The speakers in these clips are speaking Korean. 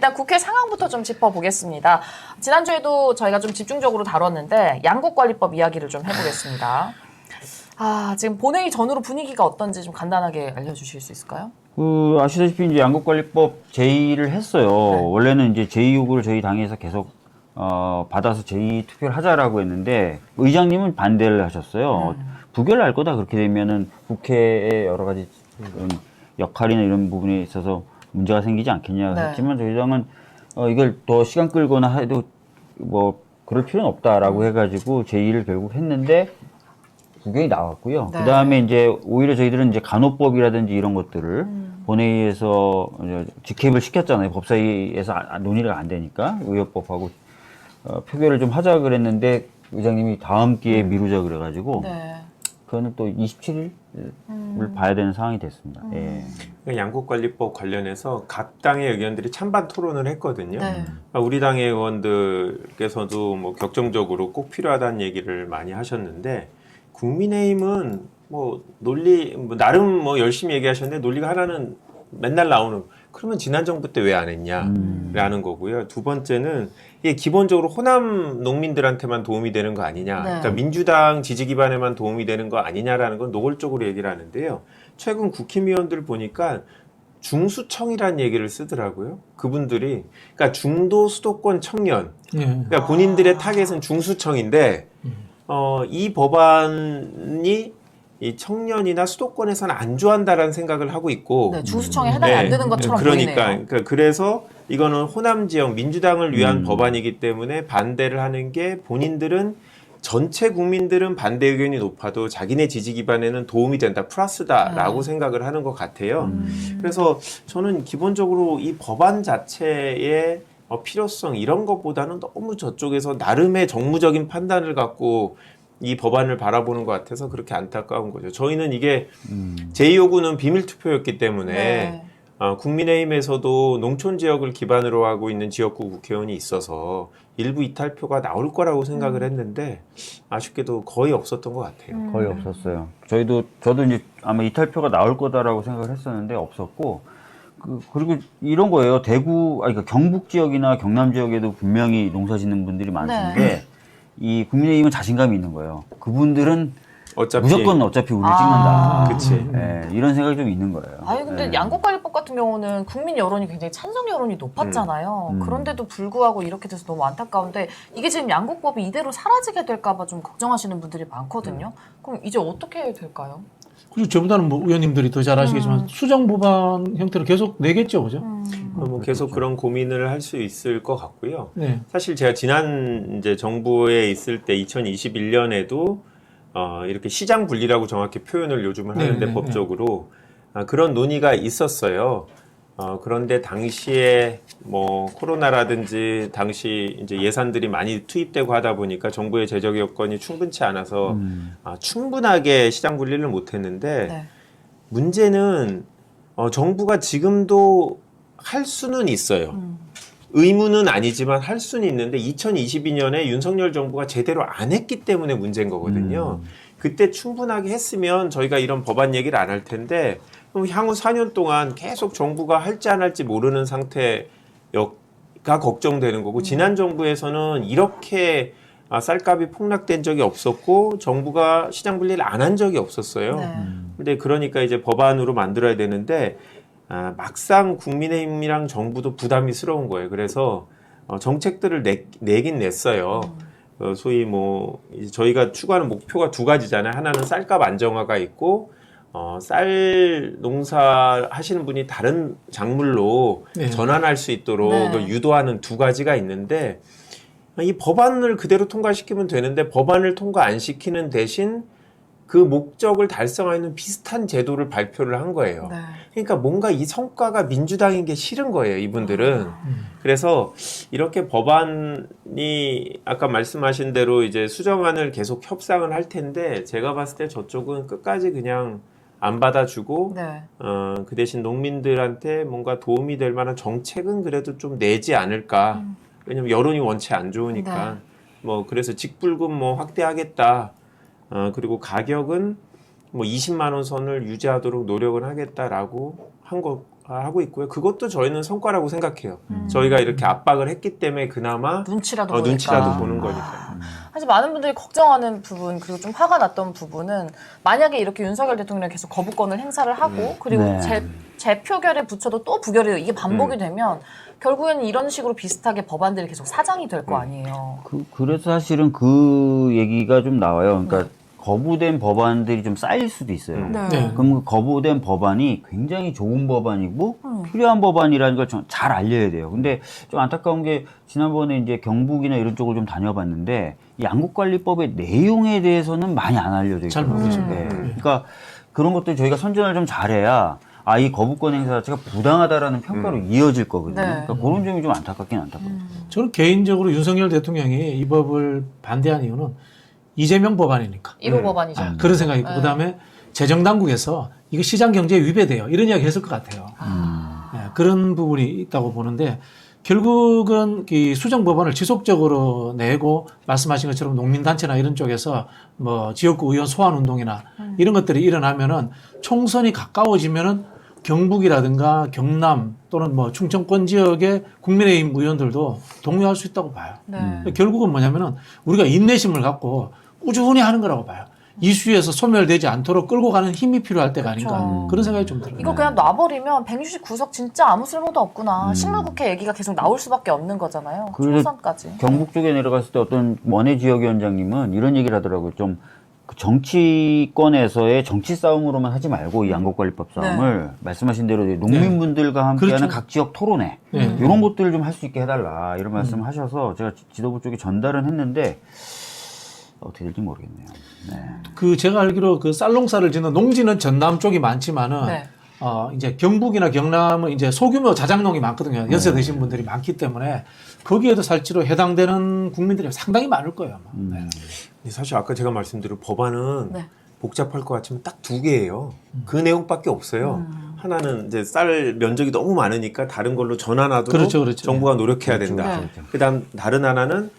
일단 국회 상황부터 좀 짚어보겠습니다. 지난주에도 저희가 좀 집중적으로 다뤘는데 양국관리법 이야기를 좀 해보겠습니다. 지금 본회의 전후로 분위기가 어떤지 좀 간단하게 알려주실 수 있을까요? 아시다시피 이제 양국관리법 제의를 했어요. 네. 원래는 이제 제의 요구를 저희 당에서 계속 받아서 제의 투표를 하자라고 했는데 의장님은 반대를 하셨어요. 부결날 거다 그렇게 되면은 국회의 여러 가지 역할이나 이런 부분에 있어서 문제가 생기지 않겠냐 네. 했지만 저희 당은 이걸 더 시간 끌거나 해도 뭐 그럴 필요는 없다라고 해가지고 제의를 결국 했는데 부결이 나왔고요. 네. 그 다음에 이제 오히려 저희들은 이제 간호법이라든지 이런 것들을 본회의에서 직회입을 시켰잖아요. 법사위에서 논의가 안 되니까 의협법하고 표결을 좀 하자 그랬는데 의장님이 다음 기회에 미루자 그래가지고 네. 그거는 또 27일을 봐야 되는 상황이 됐습니다. 예. 양국관리법 관련해서 각 당의 의견들이 찬반 토론을 했거든요. 네. 우리 당의 의원들께서도 뭐 격정적으로 꼭 필요하다는 얘기를 많이 하셨는데 국민의힘은 뭐 논리 나름 뭐 열심히 얘기하셨는데 논리가 하나는 맨날 나오는 그러면 지난 정부 때 왜 안 했냐라는 거고요. 두 번째는 이게 기본적으로 호남 농민들한테만 도움이 되는 거 아니냐. 네. 그러니까 민주당 지지 기반에만 도움이 되는 거 아니냐라는 건 노골적으로 얘기를 하는데요. 최근 국힘의원들 보니까 중수청이라는 얘기를 쓰더라고요. 그분들이 그러니까 중도 수도권 청년. 그러니까 본인들의 타겟은 중수청인데 이 법안이 이 청년이나 수도권에서는 안 좋아한다라는 생각을 하고 있고 네, 중수청에 해당이 안 되는 것처럼 보이네요. 그러니까 그래서 이거는 호남 지역 민주당을 위한 법안이기 때문에 반대를 하는 게 본인들은 전체 국민들은 반대 의견이 높아도 자기네 지지 기반에는 도움이 된다, 플러스다라고 생각을 하는 것 같아요. 그래서 저는 기본적으로 이 법안 자체의 필요성 이런 것보다는 너무 저쪽에서 나름의 정무적인 판단을 갖고 이 법안을 바라보는 것 같아서 그렇게 안타까운 거죠. 저희는 이게 제2요구는 비밀투표였기 때문에 네. 국민의힘에서도 농촌 지역을 기반으로 하고 있는 지역구 국회의원이 있어서 일부 이탈표가 나올 거라고 생각을 했는데 아쉽게도 거의 없었던 것 같아요. 거의 없었어요. 저도 이제 아마 이탈표가 나올 거다라고 생각을 했었는데 없었고 그리고 이런 거예요. 그러니까 경북 지역이나 경남 지역에도 분명히 농사 짓는 분들이 많은데 네. 이 국민의힘은 자신감이 있는 거예요. 그분들은 어차피 무조건 우리를 찍는다. 그치. 예, 이런 생각이 좀 있는 거예요. 근데 예. 양국관리법 같은 경우는 국민 여론이 굉장히 찬성 여론이 높았잖아요. 그런데도 불구하고 이렇게 돼서 너무 안타까운데 이게 지금 양국법이 이대로 사라지게 될까 봐 좀 걱정하시는 분들이 많거든요. 그럼 이제 어떻게 될까요? 그리고 저보다는 뭐 의원님들이 더 잘 아시겠지만 수정 법안 형태로 계속 내겠죠, 그죠? 뭐 계속 그런 고민을 할 수 있을 것 같고요. 네. 사실 제가 지난 이제 정부에 있을 때 2021년에도 이렇게 시장 분리라고 정확히 표현을 요즘은 하는데 네. 법적으로 그런 논의가 있었어요. 그런데 당시에 뭐 코로나라든지 당시 이제 예산들이 많이 투입되고 하다 보니까 정부의 재정 여건이 충분치 않아서 충분하게 시장 분리를 못했는데 네. 문제는 정부가 지금도 할 수는 있어요. 의무는 아니지만 할 수는 있는데 2022년에 윤석열 정부가 제대로 안 했기 때문에 문제인 거거든요. 그때 충분하게 했으면 저희가 이런 법안 얘기를 안 할 텐데 그럼 향후 4년 동안 계속 정부가 할지 안 할지 모르는 상태가 걱정되는 거고 지난 정부에서는 이렇게 쌀값이 폭락된 적이 없었고 정부가 시장 분리를 안 한 적이 없었어요. 네. 근데 그러니까 이제 법안으로 만들어야 되는데 막상 국민의힘이랑 정부도 부담이스러운 거예요. 그래서 정책들을 내긴 냈어요. 소위 뭐 이제 저희가 추구하는 목표가 두 가지잖아요. 하나는 쌀값 안정화가 있고 쌀 농사 하시는 분이 다른 작물로 네. 전환할 수 있도록 네. 유도하는 두 가지가 있는데 이 법안을 그대로 통과시키면 되는데 법안을 통과 안 시키는 대신 그 목적을 달성하는 비슷한 제도를 발표를 한 거예요. 네. 그러니까 뭔가 이 성과가 민주당인 게 싫은 거예요, 이분들은. 그래서 이렇게 법안이 아까 말씀하신 대로 이제 수정안을 계속 협상을 할 텐데 제가 봤을 때 저쪽은 끝까지 그냥 안 받아주고 네. 그 대신 농민들한테 뭔가 도움이 될 만한 정책은 그래도 좀 내지 않을까. 왜냐면 여론이 원체 안 좋으니까. 네. 뭐 그래서 직불금 뭐 확대하겠다. 그리고 가격은 뭐 20만 원 선을 유지하도록 노력을 하겠다라고 하고 있고요. 그것도 저희는 성과라고 생각해요. 저희가 이렇게 압박을 했기 때문에 그나마 눈치라도 보니까. 눈치라도 보는 거니까. 사실 많은 분들이 걱정하는 부분 그리고 좀 화가 났던 부분은 만약에 이렇게 윤석열 대통령이 계속 거부권을 행사를 하고 그리고 네. 재표결에 붙여도 또 부결이 이게 반복이 되면 결국에는 이런 식으로 비슷하게 법안들이 계속 사장이 될 거 아니에요. 그래서 사실은 그 얘기가 좀 나와요. 그러니까 거부된 법안들이 좀 쌓일 수도 있어요. 네. 그럼 그 거부된 법안이 굉장히 좋은 법안이고 필요한 법안이라는 걸 잘 알려야 돼요. 근데 좀 안타까운 게 지난번에 이제 경북이나 이런 쪽을 좀 다녀봤는데 이 양국관리법의 내용에 대해서는 많이 안 알려져 잘 있거든요. 모르죠. 네. 그러니까 그런 것들 저희가 선전을 좀 잘해야 이 거부권 행사 자체가 부당하다라는 평가로 이어질 거거든요. 네. 그러니까 그런 점이 좀 안타깝긴 안타깝습니다. 저는 개인적으로 윤석열 대통령이 이 법을 반대한 이유는 이재명 법안이니까. 1호 법안이죠. 그런 생각이 있고, 네. 그다음에 재정당국에서 이거 시장 경제에 위배돼요. 이런 이야기 했을 것 같아요. 네, 그런 부분이 있다고 보는데, 결국은 이 수정 법안을 지속적으로 내고, 말씀하신 것처럼 농민단체나 이런 쪽에서 뭐 지역구 의원 소환 운동이나 이런 것들이 일어나면은 총선이 가까워지면은 경북이라든가 경남 또는 뭐 충청권 지역의 국민의힘 의원들도 동요할 수 있다고 봐요. 네. 결국은 뭐냐면은 우리가 인내심을 갖고 꾸준히 하는 거라고 봐요. 이슈에서 소멸되지 않도록 끌고 가는 힘이 필요할 때가 아닌가. 그런 생각이 좀 들어요. 이거 그냥 놔버리면 169석 진짜 아무 쓸모도 없구나. 식물국회 얘기가 계속 나올 수밖에 없는 거잖아요. 그래서 총선까지. 경북 쪽에 내려갔을 때 어떤 원외 지역위원장님은 이런 얘기를 하더라고요. 좀그 정치권에서의 정치 싸움으로만 하지 말고 이 양곡관리법 싸움을 말씀하신 대로 농민분들과 함께하는 그렇죠. 각 지역 토론회 네. 이런 것들을 좀 할 수 있게 해달라 이런 말씀을 하셔서 제가 지도부 쪽에 전달은 했는데 어떻게 될지 모르겠네요. 네. 그 제가 알기로 그 쌀농사를 짓는 농지는 전남 쪽이 많지만은 네. 이제 경북이나 경남은 이제 소규모 자작농이 많거든요. 연세 드신 분들이 많기 때문에 거기에도 실제로 해당되는 국민들이 상당히 많을 거예요. 아마. 네. 근데 사실 아까 제가 말씀드린 법안은 네. 복잡할 것 같지만 딱 두 개예요. 그 내용밖에 없어요. 하나는 이제 쌀 면적이 너무 많으니까 다른 걸로 전환하도록 그렇죠, 그렇죠. 정부가 노력해야 된다. 네. 그다음 다른 하나는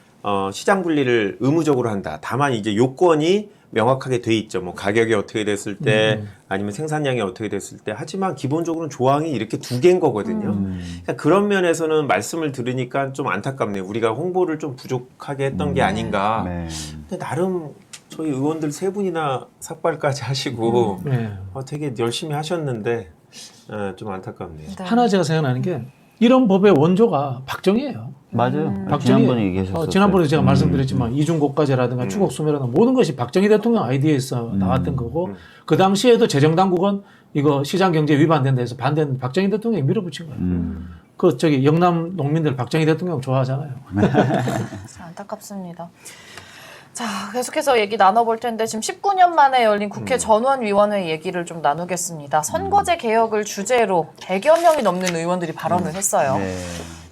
시장 분리를 의무적으로 한다. 다만 이제 요건이 명확하게 돼 있죠. 뭐 가격이 어떻게 됐을 때 아니면 생산량이 어떻게 됐을 때 하지만 기본적으로는 조항이 이렇게 두 개인 거거든요. 그러니까 그런 면에서는 말씀을 들으니까 좀 안타깝네요. 우리가 홍보를 좀 부족하게 했던 게 아닌가. 네. 근데 나름 저희 의원들 세 분이나 삭발까지 하시고 네. 되게 열심히 하셨는데 좀 안타깝네요. 네. 하나 제가 생각나는 게 이런 법의 원조가 박정희예요. 맞아요. 박정희. 지난번에 얘기하셨어요. 지난번에 제가 말씀드렸지만 이중고가제라든가 추곡수매라든가 모든 것이 박정희 대통령 아이디어에서 나왔던 거고 그 당시에도 재정당국은 이거 시장경제 위반된다 해서 반대했는데 박정희 대통령이 밀어붙인 거예요. 그 저기 영남 농민들 박정희 대통령 좋아하잖아요. 안타깝습니다. 자, 계속해서 얘기 나눠볼 텐데 지금 19년 만에 열린 국회 전원위원회 얘기를 좀 나누겠습니다. 선거제 개혁을 주제로 100여 명이 넘는 의원들이 발언을 했어요. 네.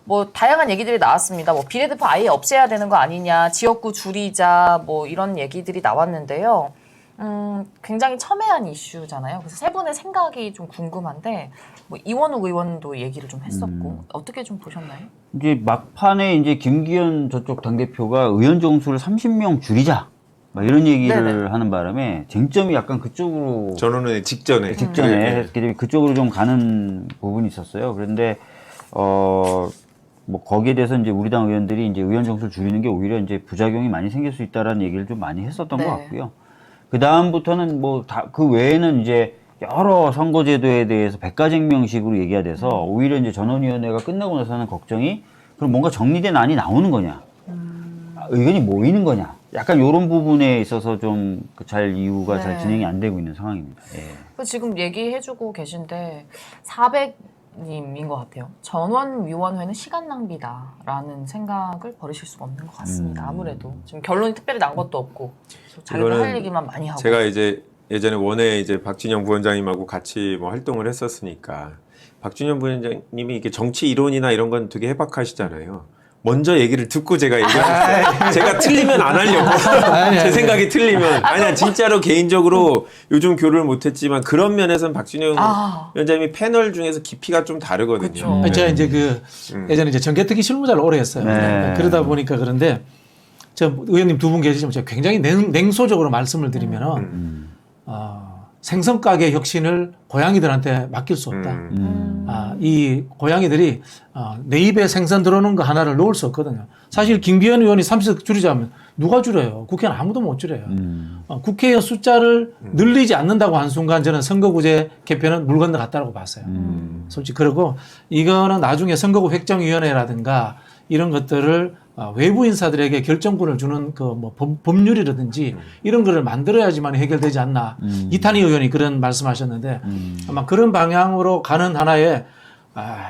뭐 다양한 얘기들이 나왔습니다. 뭐 비례대표 아예 없애야 되는 거 아니냐, 지역구 줄이자, 뭐 이런 얘기들이 나왔는데요. 굉장히 첨예한 이슈잖아요. 그래서 세 분의 생각이 좀 궁금한데, 뭐 이원욱 의원도 얘기를 좀 했었고 어떻게 좀 보셨나요? 이제 막판에 이제 김기현 저쪽 당대표가 의원 정수를 30명 줄이자. 막 이런 얘기를 네네. 하는 바람에 쟁점이 약간 그쪽으로 전원의 직전에 직전에 했기 때문에 그쪽으로 좀 가는 부분이 있었어요. 그런데 뭐 거기에 대해서 이제 우리 당 의원들이 이제 의원 정수를 줄이는 게 오히려 이제 부작용이 많이 생길 수 있다라는 얘기를 좀 많이 했었던 네. 것 같고요. 그 다음부터는 뭐 그 외에는 이제 여러 선거제도에 대해서 백가쟁명식으로 얘기가 돼서 오히려 이제 전원위원회가 끝나고 나서는 걱정이 그럼 뭔가 정리된 안이 나오는 거냐, 의견이 모이는 거냐, 약간 이런 부분에 있어서 좀 잘 이유가 네. 잘 진행이 안 되고 있는 상황입니다. 예. 그래서 지금 얘기해주고 계신데 400님인 것 같아요. 전원위원회는 시간 낭비다라는 생각을 버리실 수가 없는 것 같습니다. 아무래도 지금 결론이 특별히 난 것도 없고 자기가 이거는 할 얘기만 많이 하고. 제가 이제 예전에 원에 이제 박진영 부원장님하고 같이 뭐 활동을 했었으니까 박진영 부원장님이 이게 정치 이론이나 이런 건 되게 해박하시잖아요. 먼저 얘기를 듣고 제가 얘기했어요. 제가 틀리면 안 하려고. 제 생각이 틀리면. 아니야, 진짜로 개인적으로 요즘 교류를 못했지만 그런 면에서는 박진영 위원장님이 패널 중에서 깊이가 좀 다르거든요. 그쵸. 제가 이제 그 예전에 이제 정개특위 실무자를 오래 했어요. 네. 그러다 보니까 그런데 저 의원님 두 분 계시지만 제가 굉장히 냉소적으로 말씀을 드리면은 생선 가게 혁신을 고양이들한테 맡길 수 없다. 이 고양이들이 내 입에 생선 들어오는 거 하나를 놓을 수 없거든요. 사실 김기현 의원이 30석 줄이자면 누가 줄여요? 국회는 아무도 못 줄여요. 국회의원 숫자를 늘리지 않는다고 한 순간 저는 선거구제 개편은 물 건너갔다고 봤어요. 솔직히 그러고 이거는 나중에 선거구 획정위원회라든가 이런 것들을 외부 인사들에게 결정권을 주는 그 뭐 법률이라든지 이런 거를 만들어야지만 해결되지 않나. 이탄희 의원이 그런 말씀하셨는데 아마 그런 방향으로 가는 하나의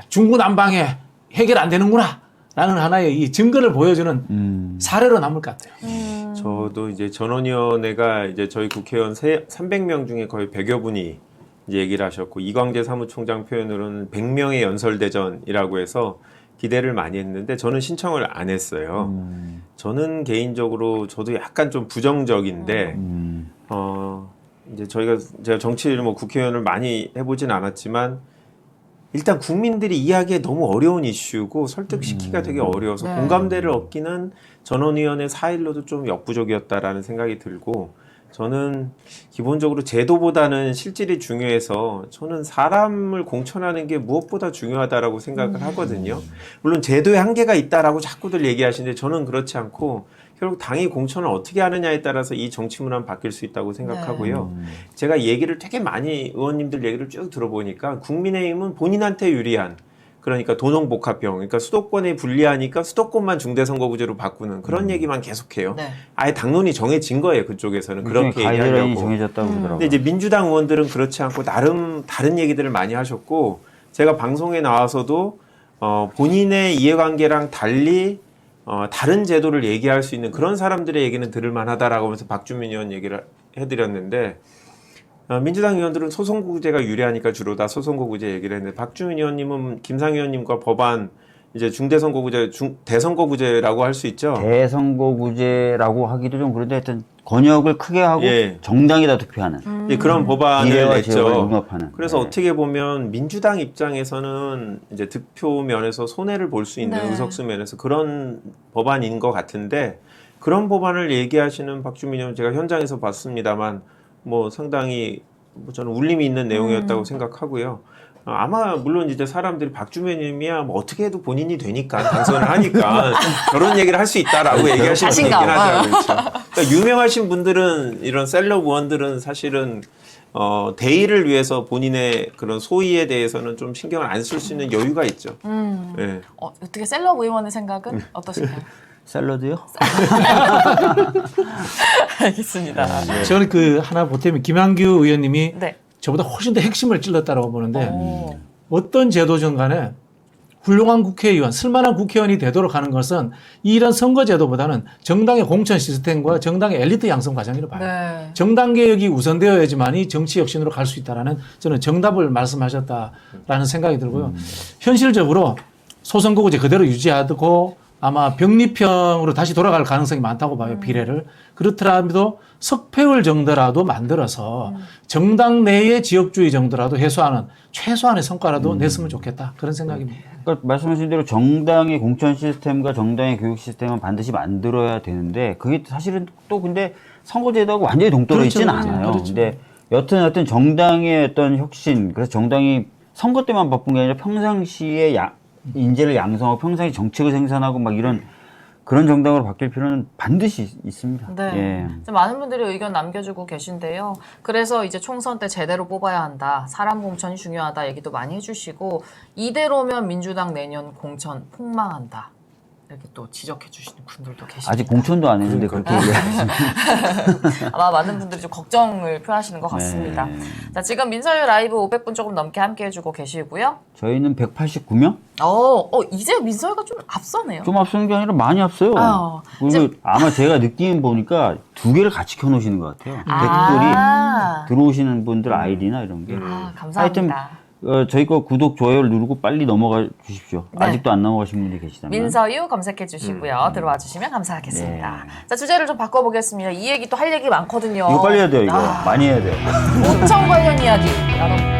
중구난방에 해결 안 되는구나 라는 하나의 이 증거를 보여주는 사례로 남을 것 같아요. 저도 이제 전원위원회가 이제 저희 국회의원 300명 중에 거의 100여 분이 이제 얘기를 하셨고, 이광재 사무총장 표현으로는 100명의 연설대전이라고 해서 기대를 많이 했는데 저는 신청을 안 했어요. 저는 개인적으로 저도 약간 좀 부정적인데, 이제 제가 정치를 뭐 국회의원을 많이 해보진 않았지만, 일단 국민들이 이해하기에 너무 어려운 이슈고 설득시키기가 되게 어려워서 네. 공감대를 얻기는 전원위원회 4일로도 좀 역부족이었다라는 생각이 들고, 저는 기본적으로 제도보다는 실질이 중요해서 저는 사람을 공천하는 게 무엇보다 중요하다라고 생각을 하거든요. 물론 제도에 한계가 있다라고 자꾸들 얘기하시는데 저는 그렇지 않고 결국 당이 공천을 어떻게 하느냐에 따라서 이 정치 문화는 바뀔 수 있다고 생각하고요. 제가 얘기를 되게 많이 의원님들 얘기를 쭉 들어보니까 국민의힘은 본인한테 유리한, 그러니까 도농복합형, 그러니까 수도권에 불리하니까 수도권만 중대선거구제로 바꾸는 그런 얘기만 계속해요. 네. 아예 당론이 정해진 거예요. 그쪽에서는 그렇게 가이드라인이 얘기하려고. 정해졌다고 그러더라고요. 근데 이제 민주당 의원들은 그렇지 않고 나름 다른 얘기들을 많이 하셨고, 제가 방송에 나와서도 본인의 이해관계랑 달리 다른 제도를 얘기할 수 있는 그런 사람들의 얘기는 들을 만하다라고 하면서 박주민 의원 얘기를 해드렸는데, 민주당 의원들은 소선거구제가 유리하니까 주로 다 소선거구제 얘기를 했는데, 박주민 의원님은 김상 의원님과 법안 이제 중대선거구제, 대선거구제라고 할 수 있죠. 대선거구제라고 하기도 좀 그런데 하여튼 권역을 크게 하고 예. 정당에다 투표하는 그런 법안을 비례와 지역을 냈죠. 융합하는. 그래서 네. 어떻게 보면 민주당 입장에서는 이제 득표 면에서 손해를 볼 수 있는 네. 의석수 면에서 그런 법안인 것 같은데, 그런 법안을 얘기하시는 박주민 의원 제가 현장에서 봤습니다만 뭐 상당히 뭐 저는 울림이 있는 내용이었다고 생각하고요. 아마 물론 이제 사람들이 박주민 의원이야 뭐 어떻게 해도 본인이 되니까 당선을 하니까 저런 얘기를 할 수 있다라고 얘기하시는 분이 있긴 자신감. 하더라고요. 그렇죠. 그러니까 유명하신 분들은, 이런 셀럽 의원들은 사실은 대의를 위해서 본인의 그런 소위에 대해서는 좀 신경을 안 쓸 수 있는 여유가 있죠. 네. 어떻게 셀럽 의원의 생각은 어떠신가요? 샐러드요? 알겠습니다. 저는 그 하나 보태면 김한규 의원님이 네. 저보다 훨씬 더 핵심을 찔렀다고 보는데 오. 어떤 제도든 간에 훌륭한 국회의원, 쓸만한 국회의원이 되도록 하는 것은 이런 선거제도보다는 정당의 공천 시스템과 정당의 엘리트 양성 과정이라고 봐요. 네. 정당 개혁이 우선되어야지만이 정치 혁신으로 갈 수 있다라는 저는 정답을 말씀하셨다라는 생각이 들고요. 현실적으로 소선거구제 그대로 유지하고 아마 병립형으로 다시 돌아갈 가능성이 많다고 봐요. 비례를. 그렇더라도 석패율 정도라도 만들어서 정당 내의 지역주의 정도라도 해소하는 최소한의 성과라도 냈으면 좋겠다. 그런 생각입니다. 그러니까 말씀하신 대로 정당의 공천 시스템과 정당의 교육 시스템은 반드시 만들어야 되는데, 그게 사실은 또 근데 선거제도하고 완전히 동떨어 그렇죠, 있지는 그렇죠. 않아요. 그렇죠. 근데 여튼 정당의 어떤 혁신, 그래서 정당이 선거 때만 바쁜 게 아니라 평상시에 인재를 양성하고 평상시 정책을 생산하고 막 이런 그런 정당으로 바뀔 필요는 반드시 있습니다. 네. 예. 이제 많은 분들이 의견 남겨주고 계신데요. 그래서 이제 총선 때 제대로 뽑아야 한다. 사람 공천이 중요하다 얘기도 많이 해주시고, 이대로면 민주당 내년 공천 폭망한다. 이렇게 또 지적해 주시는 분들도 계십니다. 아직 공천도 안 했는데 그렇게 얘기하시면 아마 많은 분들이 좀 걱정을 표하시는 것 같습니다. 네. 자, 지금 민서유 라이브 500분 조금 넘게 함께 해주고 계시고요. 저희는 189명? 이제 민서유가 좀 앞서네요. 좀 앞서는 게 아니라 많이 앞서요. 그리고 아마 제가 느낌 보니까 두 개를 같이 켜놓으시는 것 같아요. 댓글이 들어오시는 분들 아이디나 이런 게. 감사합니다. 하여튼 저희 거 구독, 좋아요를 누르고 빨리 넘어가 주십시오. 네. 아직도 안 넘어가신 분들이 계시다면. 민서유 검색해 주시고요. 들어와 주시면 감사하겠습니다. 자, 주제를 좀 바꿔보겠습니다. 이 얘기 또 할 얘기 많거든요. 이거 빨리 해야 돼요, 이거. 많이 해야 돼요. 공천 관련 이야기 나눠볼게요.